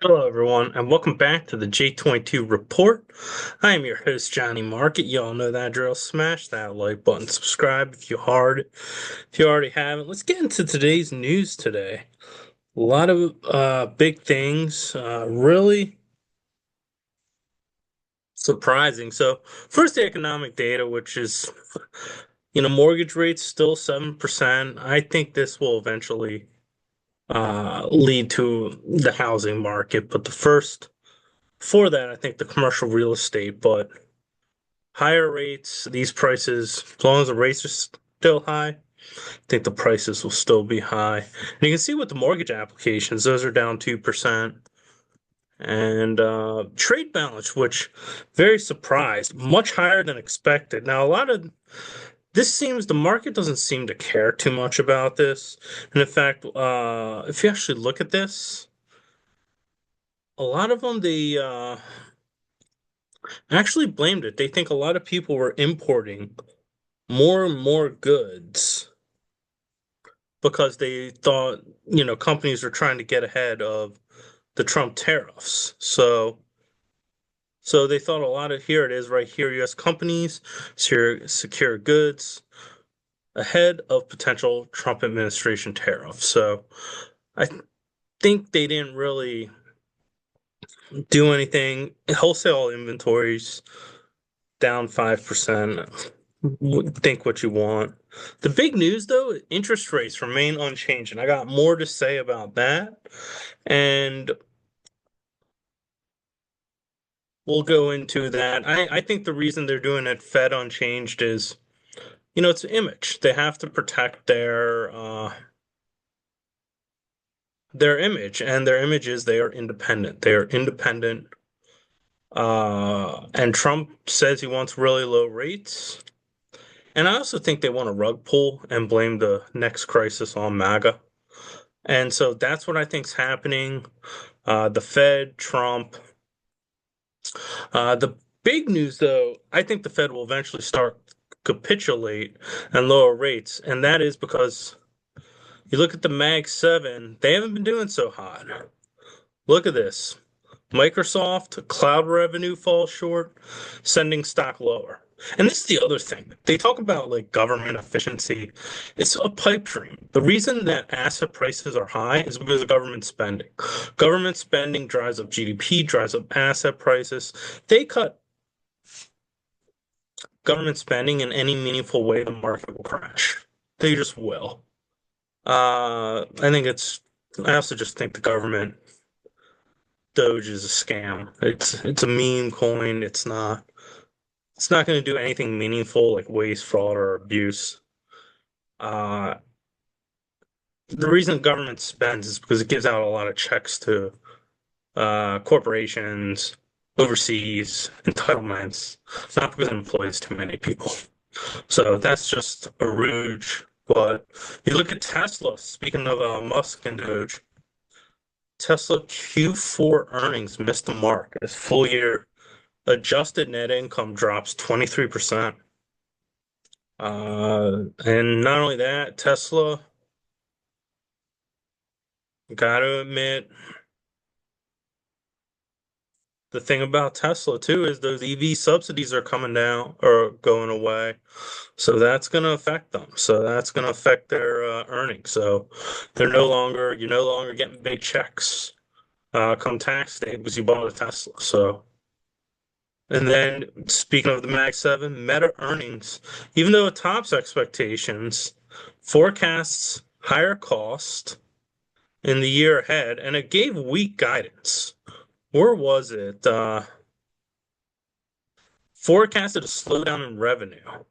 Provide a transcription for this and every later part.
Hello, everyone, and welcome back to the J22 Report. I am your host, Johnnie Market. You all know that drill. Smash that like button, subscribe if you already haven't. Let's get into today's news today. A lot of big things, really surprising. So, first, the economic data, which is, mortgage rates still 7%. I think this will eventually lead to the housing market, but the first. For that, I think the commercial real estate, but higher rates, these prices, as long as the rates are still high, I think the prices will still be high. And you can see with the mortgage applications, those are down 2%. And trade balance, which very surprised, much higher than expected. Now, a lot of this seems the market doesn't seem to care too much about this. And in fact, if you actually look at this, a lot of them they actually blamed it. They think a lot of people were importing more and more goods because they thought, companies were trying to get ahead of the Trump tariffs. So they thought a lot of here it is right here, US companies secure goods ahead of potential Trump administration tariffs. So I think they didn't really do anything. Wholesale inventories down 5%. Think what you want. The big news, though, interest rates remain unchanged, and I got more to say about that. And we'll go into that. I think the reason they're doing it Fed unchanged is, it's image. They have to protect their image, and their image is they are independent. They are independent. And Trump says he wants really low rates. And I also think they want a rug pull and blame the next crisis on MAGA. And so that's what I think's happening. The Fed, Trump. The big news, though, I think the Fed will eventually start capitulate and lower rates, and that is because you look at the Mag 7, they haven't been doing so hot. Look at this. Microsoft cloud revenue falls short, sending stock lower. And this is the other thing. They talk about like government efficiency. It's a pipe dream. The reason that asset prices are high is because of government spending. Government spending drives up GDP, drives up asset prices. They cut government spending in any meaningful way, the market will crash. They just will. I also just think the government Doge is a scam. It's a meme coin. It's not going to do anything meaningful like waste, fraud, or abuse. Uh, the reason government spends is because it gives out a lot of checks to corporations overseas, entitlements, not because it employs too many people. So that's just a rouge. But you look at Tesla, speaking of Musk and Doge, Tesla Q4 earnings missed the mark as full year adjusted net income drops 23%. And not only that, Tesla, gotta admit, the thing about Tesla too is those EV subsidies are coming down or going away. So that's going to affect them. So that's going to affect their earnings. So you're no longer getting big checks come tax day because you bought a Tesla. So, and then speaking of the Mag 7, Meta earnings, even though it tops expectations, forecasts higher cost in the year ahead, and it gave weak guidance. Where was it? Forecasted a slowdown in revenue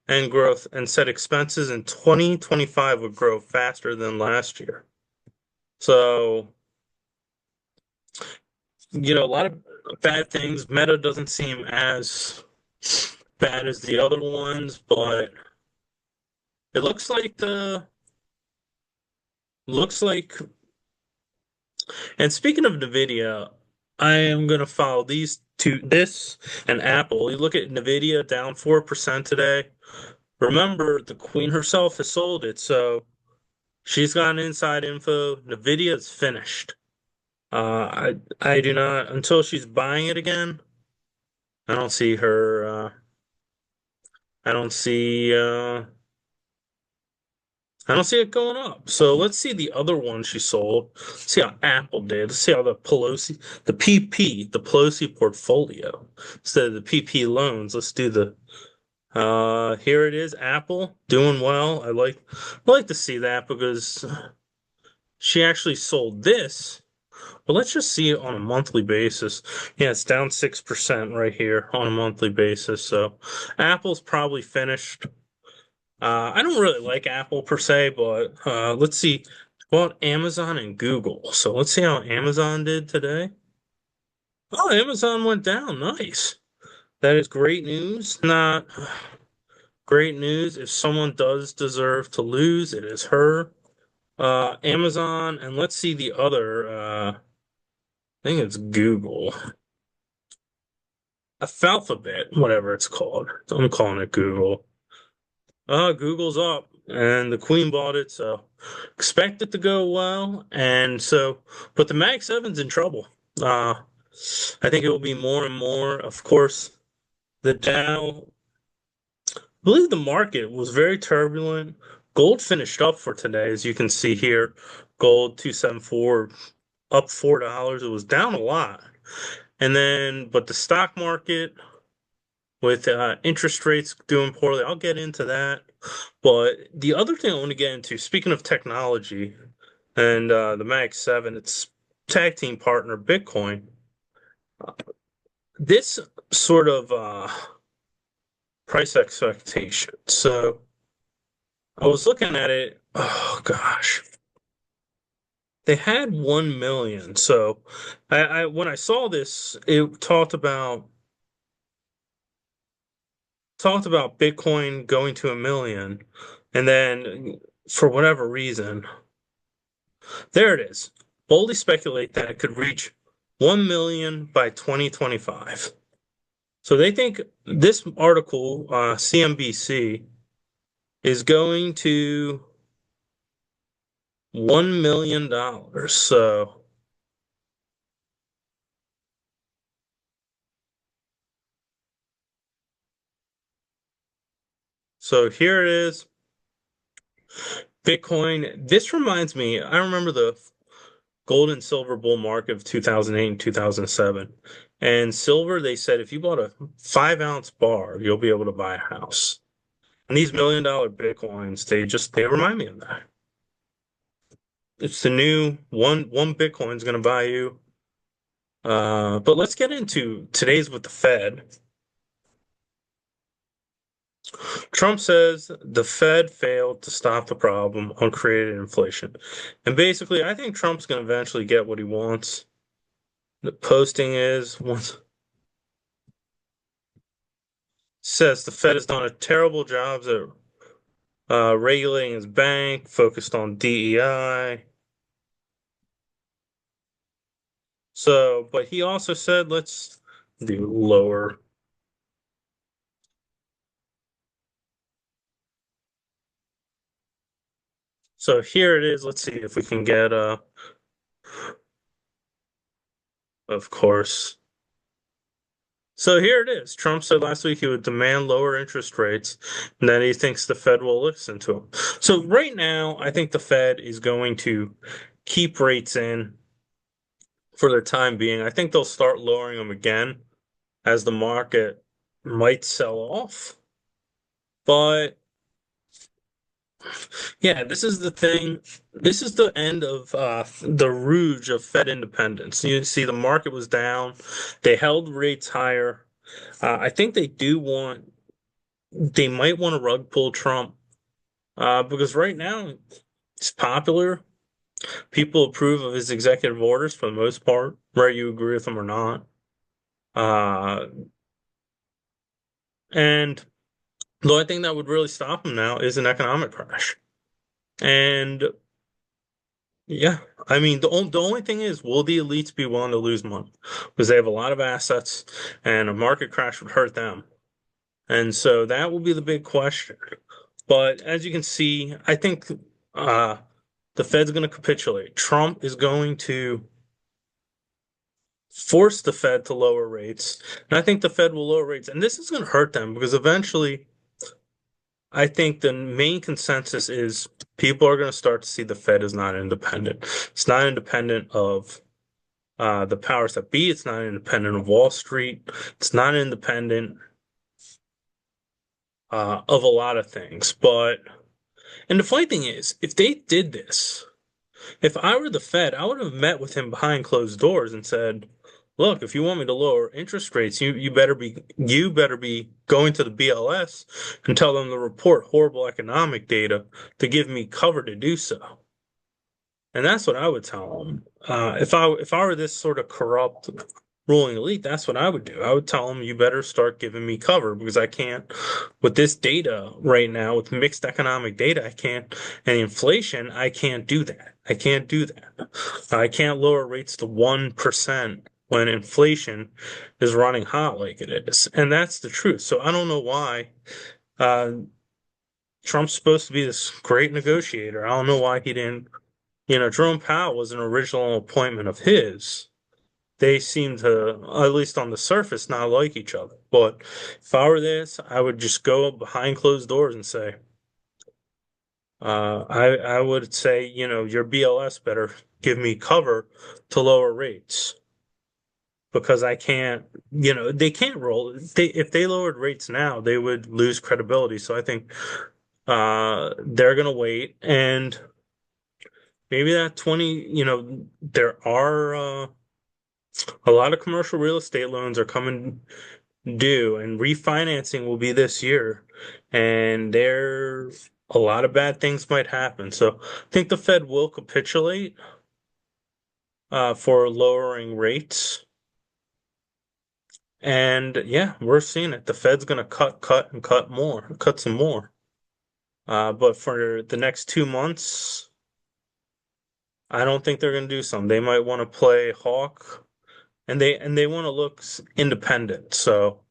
and growth and said expenses in 2025 would grow faster than last year. So, a lot of bad things. Meta doesn't seem as bad as the other ones, but it looks like and speaking of Nvidia, I am gonna follow this and Apple. You look at Nvidia down 4% today. Remember, the queen herself has sold it, so she's got inside info. Nvidia is finished. I do not until she's buying it again. I don't see her. I don't see. I don't see it going up. So let's see the other one she sold. Let's see how Apple did. Let's see how the PP, the Pelosi portfolio, instead of the PP loans. Let's do the. Here it is, Apple doing well. I like to see that because she actually sold this. But let's just see it on a monthly basis. Yeah, it's down 6% right here on a monthly basis. So Apple's probably finished. I don't really like Apple per se, but let's see about Amazon and Google. So let's see how Amazon did today. Oh, Amazon went down. Nice. That is great news. Not great news. If someone does deserve to lose, it is her. Amazon, and let's see the other. I think it's Google. Alphabet, whatever it's called. I'm calling it Google. Google's up, and the Queen bought it, so expect it to go well. And so, but the Mag 7's in trouble. Uh, I think it will be more and more. Of course, the Dow, I believe the market was very turbulent. Gold finished up for today, as you can see here. Gold 274 up $4. It was down a lot. And then, but the stock market with interest rates doing poorly, I'll get into that. But the other thing I want to get into, speaking of technology and the Mag 7, its tag team partner, Bitcoin, this sort of price expectation. So I was looking at it, oh gosh, they had 1 million. So I when I saw this, it talked about Bitcoin going to 1 million, and then for whatever reason, there it is. Boldly speculate that it could reach 1 million by 2025. So they think this article, CNBC, is going to $1 million. So here it is. Bitcoin. This reminds me, I remember the gold and silver bull market of 2008 and 2007. And silver, they said if you bought a 5 ounce bar, you'll be able to buy a house. And these $1 million Bitcoins, they remind me of that. It's the new one Bitcoin is going to buy you. But let's get into today's with the Fed. Trump says the Fed failed to stop the problem uncreated inflation. And basically, I think Trump's going to eventually get what he wants. The posting is once says the Fed has done a terrible job at regulating his bank, focused on DEI. So, but he also said let's do lower. So here it is. Let's see if we can get of course. So here it is. Trump said last week he would demand lower interest rates, and that he thinks the Fed will listen to him. So right now, I think the Fed is going to keep rates in for the time being. I think they'll start lowering them again as the market might sell off. But yeah, this is the thing. This is the end of the rouge of Fed independence. You see, the market was down. They held rates higher. I think they might want to rug pull Trump because right now it's popular. People approve of his executive orders for the most part, whether you agree with them or not. Uh, and the only thing that would really stop him now is an economic crash. And yeah, I mean, the only thing is, will the elites be willing to lose money? Because they have a lot of assets, and a market crash would hurt them. And so that will be the big question. But as you can see, I think the Fed's going to capitulate. Trump is going to force the Fed to lower rates. And I think the Fed will lower rates. And this is going to hurt them because eventually I think the main consensus is people are going to start to see the Fed is not independent. It's not independent of the powers that be. It's not independent of Wall Street. It's not independent of a lot of things. And the funny thing is, if they did this, if I were the Fed, I would have met with him behind closed doors and said, "Look, if you want me to lower interest rates, you better be going to the BLS and tell them to report horrible economic data to give me cover to do so." And that's what I would tell them. If I were this sort of corrupt ruling elite, that's what I would do. I would tell them, you better start giving me cover because I can't, with this data right now, with mixed economic data, I can't, and inflation, I can't do that. I can't do that. I can't lower rates to 1% when inflation is running hot like it is. And that's the truth. So I don't know why uh, Trump's supposed to be this great negotiator. I don't know why he didn't. Jerome Powell was an original appointment of his. They seem to, at least on the surface, not like each other. But if I were this, I would just go behind closed doors and say, I would say, your BLS better give me cover to lower rates because I can't, they can't roll. If they lowered rates now, they would lose credibility. So I think they're gonna wait and maybe that 20, there are a lot of commercial real estate loans are coming due, and refinancing will be this year. And there, a lot of bad things might happen. So I think the Fed will capitulate for lowering rates. And yeah, we're seeing it. The Fed's going to cut, and cut more, cut some more. But for the next 2 months, I don't think they're going to do some. They might want to play hawk, and they want to look independent. So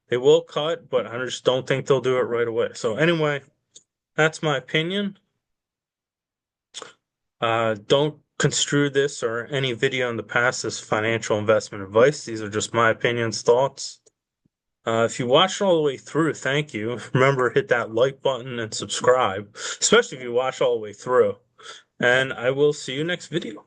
they will cut, but I just don't think they'll do it right away. So anyway, that's my opinion. Don't construe this or any video in the past as financial investment advice. These are just my opinions, thoughts. If you watched all the way through, thank you. Remember, hit that like button and subscribe, especially if you watch all the way through. And I will see you next video.